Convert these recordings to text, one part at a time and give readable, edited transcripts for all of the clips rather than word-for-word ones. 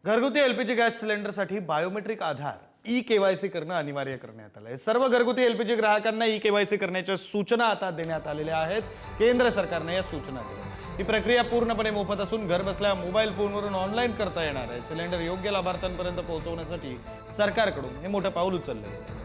घरगुती LPG gas सिलेंडरसाठी biometric आधार e-KYC करणं अनिवार्य करण्यात आलंय। सर्व घरगुती एलपीजी ग्राहकांना ई-केवायसी करण्याच्या सूचना आता देण्यात आलेल्या आहेत। केंद्र सरकारने या सूचना दिल्या। ही प्रक्रिया पूर्णपणे मोफत असून घर बसल्या मोबाईल फोनवरून ऑनलाईन करता येणार आहे। सिलेंडर योग्य लाभार्थ्यांपर्यंत पोहोचवण्यासाठी सरकारकडून हे मोठं पाऊल उचललं आहे।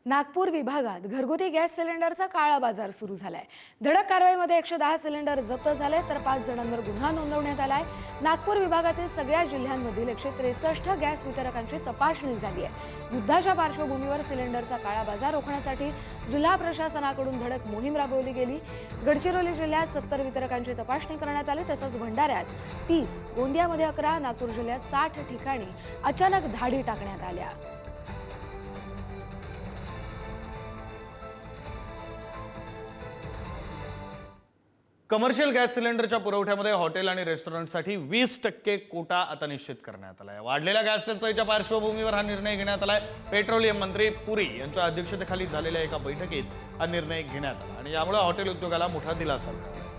नागपूर विभागात घरगुती गॅस सिलेंडरचा काळा बाजार सुरू झालाय। धडक कारवाईमध्ये 110 सिलेंडर जप्त झाले तर 5 जणांवर गुन्हा नोंदवण्यात आलाय। नागपूर विभागातील सगळ्या जिल्ह्यांमधील 163 गॅस वितरकांची तपासणी झाली आहे। युद्धाच्या पार्श्वभूमीवर सिलेंडरचा काळा बाजार रोखण्यासाठी जिल्हा प्रशासनाकडून धडक मोहीम राबवली गेली। गडचिरोली जिल्ह्यात 70 वितरकांची तपासणी करण्यात आली, तसंच भंडाऱ्यात 30, गोंदियामध्ये 11, नागपूर जिल्ह्यात 60 ठिकाणी अचानक धाडी टाकण्यात आल्या। कमर्शियल गॅस सिलेंडरच्या पुरवठ्यामध्ये हॉटेल आणि रेस्टॉरंटसाठी 20% कोटा आता निश्चित करण्यात आलाय। वाढलेल्या गॅस टंचाईच्या पार्श्वभूमीवर हा निर्णय घेण्यात आलाय। पेट्रोलियम मंत्री पुरी यांच्या अध्यक्षतेखाली झालेल्या एका बैठकीत हा निर्णय घेण्यात आला आणि यामुळे हॉटेल उद्योगाला मोठा दिलासा मिळाला।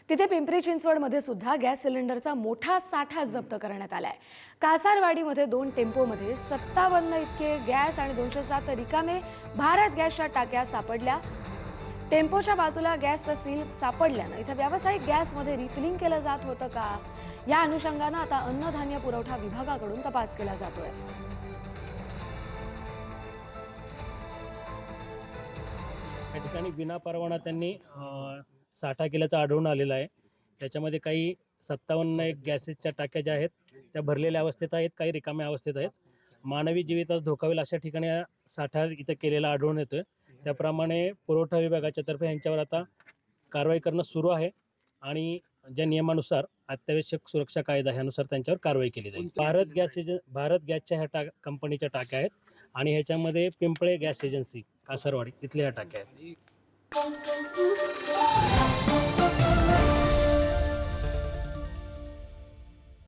तिथे पिंपरी चिंचवडमध्ये सुद्धा गॅस सिलेंडरचा मोठा साठा जप्त करण्यात आलाय। कासारवाडीमध्ये 2 टेम्पोमध्ये 57 इतके गॅस आणि 207 रिकामे भारत गॅसच्या टाक्या सापडल्या। टेम्पोच्या बाजूला गॅसचं सील सापडल्यानं इथे व्यावसायिक गॅसमध्ये रिफिलिंग केलं जात होतं का, या अनुषंगानं आता अन्नधान्य पुरवठा विभागाकडून तपास केला जातोय। या ठिकाणी विना परवाना त्यांनी साठा केल्याचं आढळून आलेलं आहे। त्याच्यामध्ये काही 57 गॅसेसच्या टाक्या ज्या आहेत त्या भरलेल्या अवस्थेत आहेत, काही रिकाम्या अवस्थेत आहेत। मानवी जीवितास धोका होईल अशा ठिकाणी साठा इथं केलेला आढळून येतोय। त्याप्रमाणे पुरवठा विभागाच्या तर्फे यांच्यावर आता कारवाई करणं सुरू आहे आणि ज्या नियमानुसार अत्यावश्यक सुरक्षा कायदा ह्यानुसार त्यांच्यावर कारवाई केली जाईल। भारत गॅसच्या ह्या कंपनीच्या टाक्या आहेत आणि ह्याच्यामध्ये पिंपळे गॅस एजन्सी कासारवाडी इथल्या ह्या टाक्या आहेत।